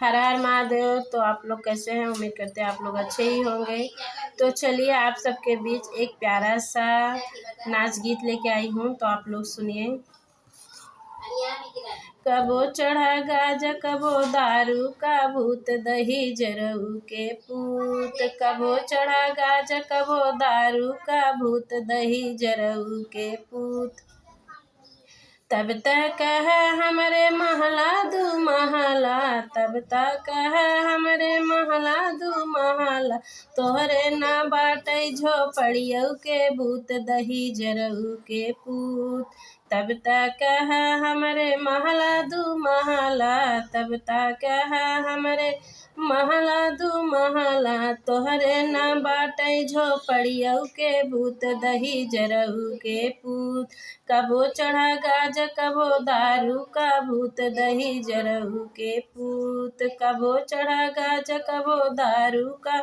हर हर महादेव। तो आप लोग कैसे हैं? उम्मीद करते हैं आप लोग अच्छे ही होंगे। तो चलिए आप सबके बीच एक प्यारा सा नाच गीत लेके आई हूँ, तो आप लोग सुनिए। कबो चढ़ा गाजा कबो दारू का भूत, दही जरऊ के पूत। कबो चढ़ा गाजा कबो दारू का भूत, दही जरऊ के पूत। तब तक है हमरे महला दू महला, तब तक है हमरे महला दू महला। तोहरे ना बाटै झोपड़ियों के भूत, दही जरऊ के पूत। तब तक है हमरे महला दू महला, तब तक है हमरे महला दू महला। तोहरे ना बाटै झोपड़ियों के भूत, दही जरऊ के पूत। कबो चढ़ा गाजा कबो दारू का भूत, दही जरऊ के पूत। कबो चढ़ा गाजा कबो दारू का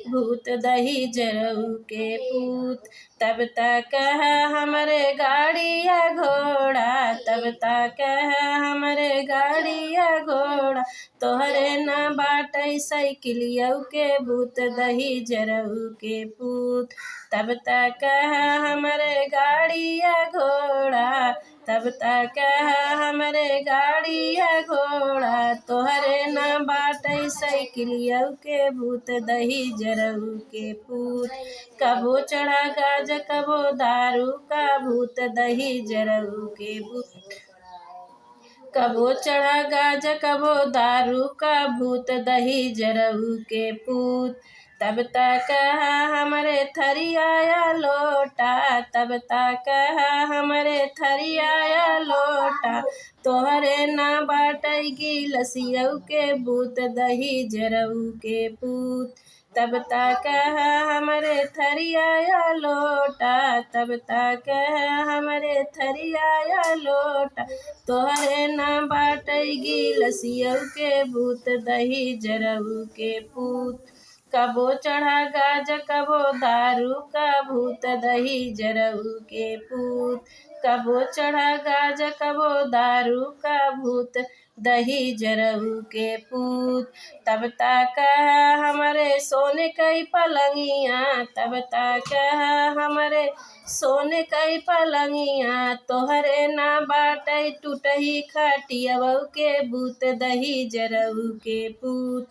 भूत, दही जरऊ के पूत। तब तक है हमरे गाड़ी या घोड़ा, तब तक है हमरे गाड़ी या घोड़ा। तोहरे ना बाटै साइकिलियों के भूत, दही जरऊ के पूत। तब तक है हमरे गाड़ी या घोड़ा, तब तक है हमरे गाड़ी या घोड़ा। तोहरे ना बाटै साइकिलियों के भूत, दही जरऊ के पूत। कबो चढ़ा गाजा कबो दारू का भूत, दही जरऊ के भूत। कबो चढ़ा गाजा कबो दारू का भूत, दही जरऊ के पूत। तब तक है हमरे थरिया या लोटा, तब तक है हमरे थरिया या लोटा। तोहरे ना बाटै गिलसियों के भूत, दही जरऊ के पूत। तब तक है हमरे थरिया या लोटा, तब तक है हमरे थरिया या लोटा। तोहरे ना बाटै गिलसियों के भूत, दही जरऊ के पूत। कबो चढ़ा गाजा कबो दारू का भूत, दही जरऊ के पूत। कबो चढ़ा गाजा कबो दारू का भूत, दही जरऊ के पूत। तब तक है हमरे सोने कई पलंगिया, तब तक है हमरे सोने कई पलंगिया। तोहरे ना बाटै टूटही खटियवो के भूत, दही जरऊ के पूत।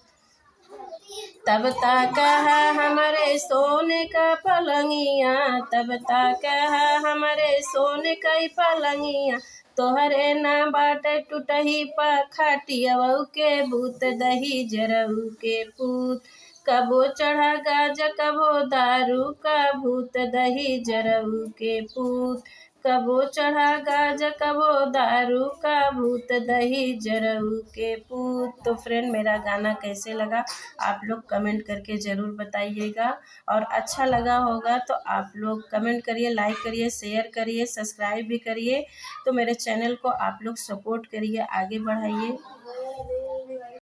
तब तक है हमरे सोने का पलंगिया, तब तक है हमरे सोने कई पलंगिया। तोहरे ना बाटै टूटही खटियवो के भूत, दही जरऊ के पूत। कबो चढ़ा गाजा कबो दारू का भूत, दही जरऊ के पूत। कबो चढ़ा गाजा कबो दारू का भूत, दही जरऊ के पूत। तो फ्रेंड, मेरा गाना कैसे लगा आप लोग कमेंट करके ज़रूर बताइएगा। और अच्छा लगा होगा तो आप लोग कमेंट करिए, लाइक करिए, शेयर करिए, सब्सक्राइब भी करिए। तो मेरे चैनल को आप लोग सपोर्ट करिए, आगे बढ़ाइए।